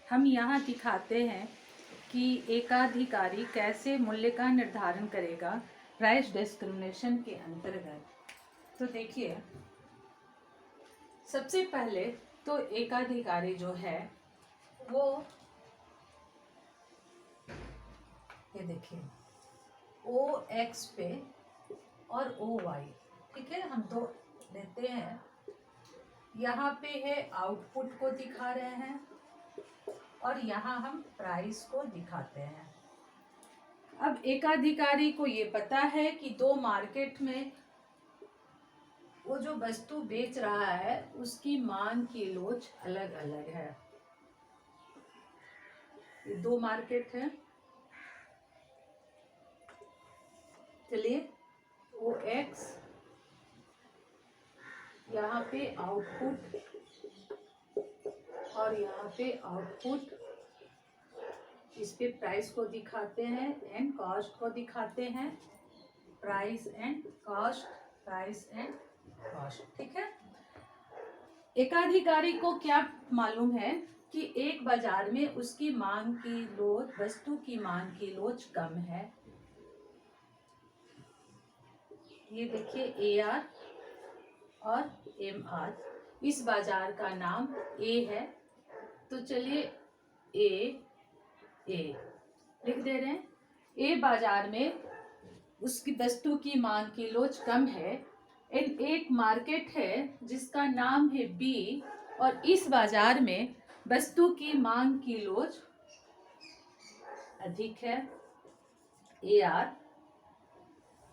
हम यहाँ दिखाते हैं कि एकाधिकारी कैसे मूल्य का निर्धारण करेगा प्राइस डिस्क्रिमिनेशन के अंतर्गत। तो देखिए, सबसे पहले तो एकाधिकारी जो है वो ये देखिए ओ एक्स पे और ओ वाई, ठीक है, हम दो लेते हैं। यहाँ पे है आउटपुट को दिखा रहे हैं और यहाँ हम प्राइस को दिखाते हैं। अब एकाधिकारी को ये पता है कि दो मार्केट में वो जो वस्तु बेच रहा है उसकी मांग की लोच अलग अलग है। ये दो मार्केट है, चलिए ओ एक्स, यहाँ पे आउटपुट और यहाँ पे आउटपुट, इस पे प्राइस को दिखाते हैं एंड कॉस्ट को दिखाते हैं, price and cost, price and cost, ठीक है। एकाधिकारी को क्या मालूम है कि एक बाजार में उसकी मांग की लोच, वस्तु की मांग की लोच कम है। ये देखिए ए आर और एम आर, इस बाजार का नाम ए है, तो चलिए ए लिख दे रहे हैं। ए बाजार में उसकी वस्तु की मांग की लोच कम है। एक मार्केट है जिसका नाम है बी और इस बाजार में वस्तु की मांग की लोच अधिक है, ए आर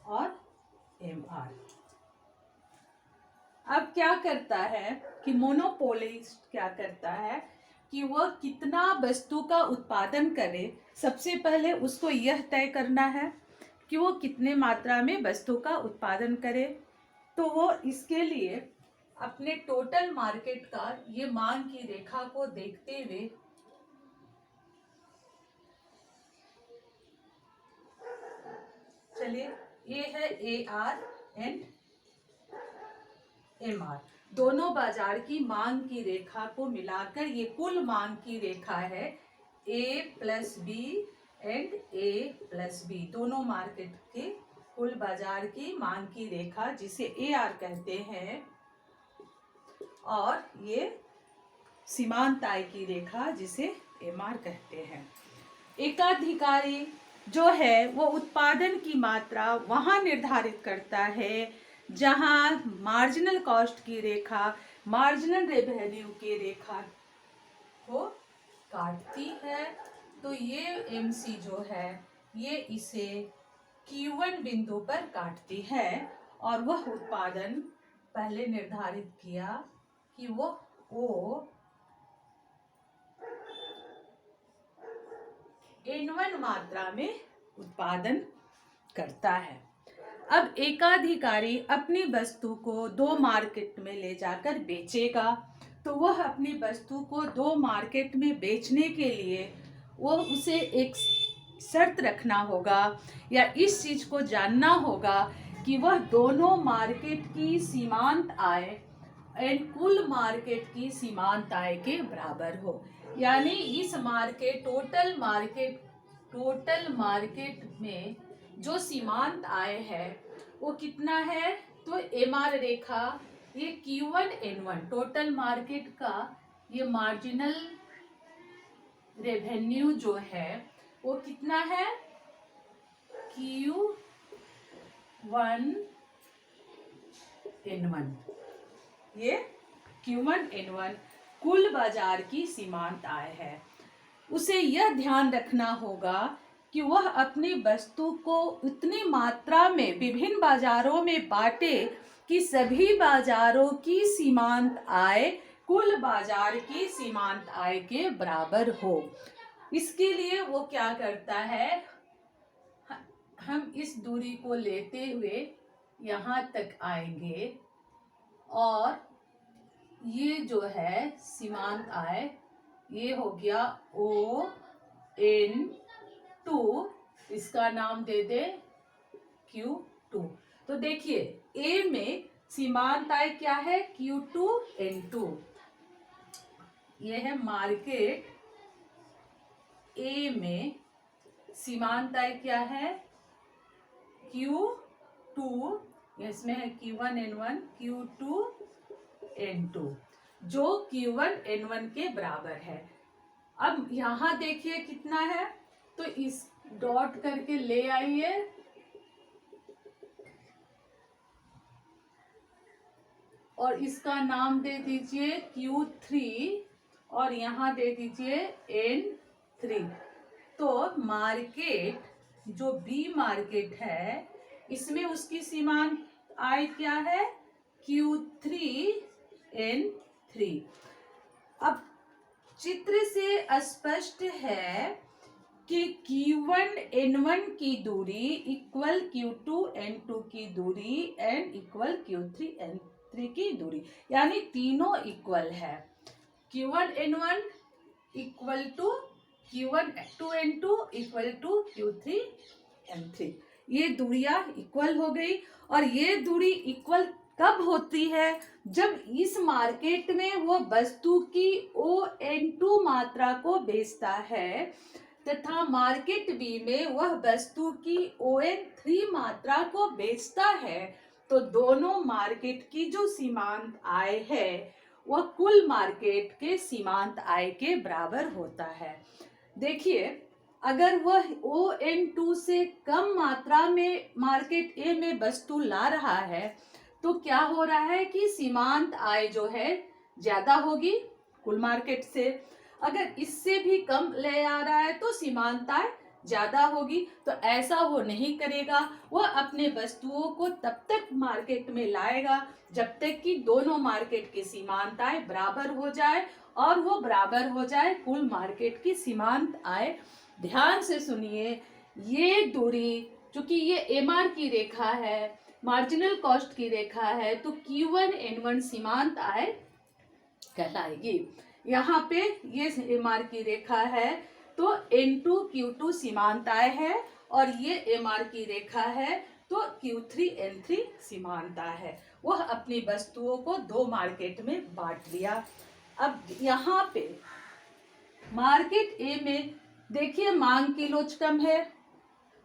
और एम आर। अब क्या करता है कि मोनोपोलिस्ट क्या करता है कि वह कितना वस्तु का उत्पादन करे, सबसे पहले उसको यह तय करना है कि वो कितने मात्रा में वस्तु का उत्पादन करे। तो वो इसके लिए अपने टोटल मार्केट का ये मांग की रेखा को देखते हुए चलिए ये है A R and M R, दोनों बाजार की मांग की रेखा को मिलाकर ये कुल मांग की रेखा है A plus B and A plus B, दोनों मार्केट के कुल बाजार की मांग की रेखा जिसे ए आर कहते हैं और ये सीमांत आय की रेखा जिसे एम आर कहते हैं। एकाधिकारी जो है वो उत्पादन की मात्रा वहां निर्धारित करता है जहां मार्जिनल कॉस्ट की रेखा मार्जिनल रेवेन्यू की रेखा को काटती है। तो ये एमसी जो है ये इसे Q1 बिंदु पर काटती है और वह उत्पादन पहले निर्धारित किया कि वो ओ N1 मात्रा में उत्पादन करता है। अब एकाधिकारी अपनी वस्तु को दो मार्केट में ले जाकर बेचेगा, तो वह अपनी वस्तु को दो मार्केट में बेचने के लिए वो उसे एक शर्त रखना होगा या इस चीज को जानना होगा कि वह दोनों मार्केट की सीमांत आय एंड कुल मार्केट की सीमांत आय के बराबर हो। यानी इस टोटल मार्केट में जो सीमांत आय है वो कितना है, तो एम आर रेखा ये Q1 N1 टोटल मार्केट का ये मार्जिनल रेवेन्यू जो है वो कितना है Q1 N1, ये Q1 N1 कुल बाजार की सीमांत आय है। उसे यह ध्यान रखना होगा कि वह अपनी वस्तु को उतनी मात्रा में विभिन्न बाजारों में बांटे कि सभी बाजारों की सीमांत आय कुल बाजार की सीमांत आय के बराबर हो। इसके लिए वो क्या करता है, हम इस दूरी को लेते हुए यहाँ तक आएंगे और ये जो है सीमांत आय ये हो गया ON2, इसका नाम दे दे Q2। तो देखिए ए में सीमांत आय क्या है Q2 N2, ये है मार्केट ए में सीमांत आय क्या है? Q2, इसमें है Q1N1 Q2N2, जो Q1N1 के बराबर है। अब यहां देखिए कितना है, तो इस डॉट करके ले आइए और इसका नाम दे दीजिए Q3 और यहाँ दे दीजिए N3। तो मार्केट, जो बी मार्केट है, इसमें उसकी सीमांत आय क्या है? Q3N3। अब चित्र से स्पष्ट है कि Q1N1 की दूरी इक्वल Q2N2 की दूरी एंड इक्वल Q3N3 की दूरी, यानी तीनों इक्वल है। Q1N1 equal to Q2N2 equal to Q3N3, ये दूरियां इक्वल हो गई। और ये दूरी इक्वल कब होती है? जब इस मार्केट में वो वस्तु की ON2 मात्रा को बेचता है तथा मार्केट बी में वह वस्तु की ON3 मात्रा को बेचता है, तो दोनों मार्केट की जो सीमांत आय है वह कुल मार्केट के सीमांत आय के बराबर होता है। देखिए, अगर वह ON2 से कम मात्रा में मार्केट ए में वस्तु ला रहा है तो क्या हो रहा है कि सीमांत आय जो है ज्यादा होगी कुल मार्केट से। अगर इससे भी कम ले आ रहा है तो सीमांत आय ज्यादा होगी। तो ऐसा वो नहीं करेगा, वह अपने वस्तुओं को तब तक मार्केट में लाएगा जब तक कि दोनों मार्केट की सीमांत आय बराबर हो जाए, और वो बराबर हो जाए कुल मार्केट की सीमांत आय। ध्यान से सुनिए, ये दूरी, चूंकि ये एमआर की रेखा है, मार्जिनल कॉस्ट की रेखा है, तो Q1N1 सीमांत आय कहलाएगी। यहाँ पे ये एमआर की रेखा है तो N2 Q2 सीमांत आय है, और ये एमआर की रेखा है तो Q3N3 सीमांत आय है। वह अपनी वस्तुओं को दो मार्केट में बांट लिया। अब यहाँ पे मार्केट ए में देखिए मांग की लोच कम है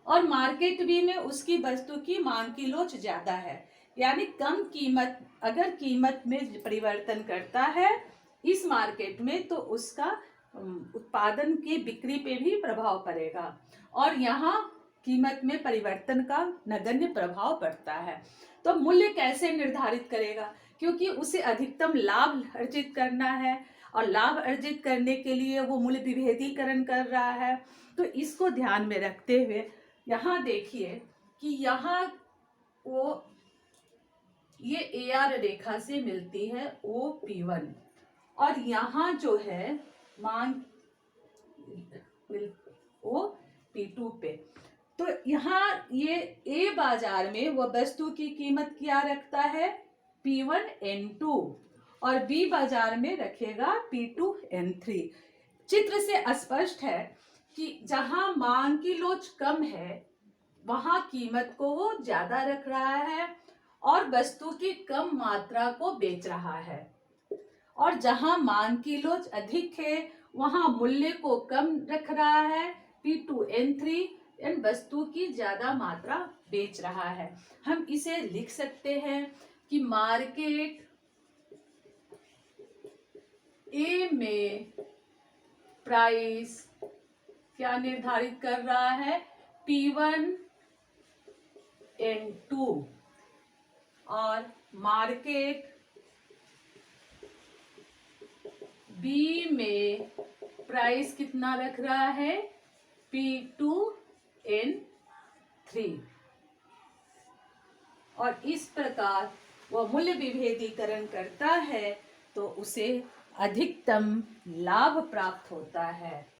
और मार्केट बी में उसकी वस्तु की मांग की लोच ज्यादा है, यानी कम कीमत अगर कीमत में परिवर्तन करता है इस मार्केट में तो उसका उत्पादन की बिक्री पे भी प्रभाव पड़ेगा, और यहाँ कीमत में परिवर्तन का नगण्य प्रभाव पड़ता है। तो मूल्य कैसे निर्धारित करेगा? क्योंकि उसे अधिकतम लाभ अर्जित करना है, और लाभ अर्जित करने के लिए वो मूल्य विभेदीकरण कर रहा है। तो इसको ध्यान में रखते हुए यहाँ देखिए कि यहाँ वो ये AR रेखा से मिलती है OP1, और यहाँ जो है मांग OP2 पे। तो यहाँ ये A बाजार में वह वस्तु की कीमत क्या रखता है? P1N2, और B बाजार में रखेगा P2N3। चित्र से स्पष्ट है कि जहां मांग की लोच कम है वहां कीमत को वो ज्यादा रख रहा है और वस्तु की कम मात्रा को बेच रहा है, और जहां मांग की लोच अधिक है वहां मूल्य को कम रख रहा है P2N3, इन वस्तु की ज्यादा मात्रा बेच रहा है। हम इसे लिख सकते हैं कि मार्केट ए में प्राइस क्या निर्धारित कर रहा है? P1N2, और मार्केट बी में प्राइस कितना रख रहा है? P2N3, और इस प्रकार वह मूल्य विभेदीकरण करता है तो उसे अधिकतम लाभ प्राप्त होता है।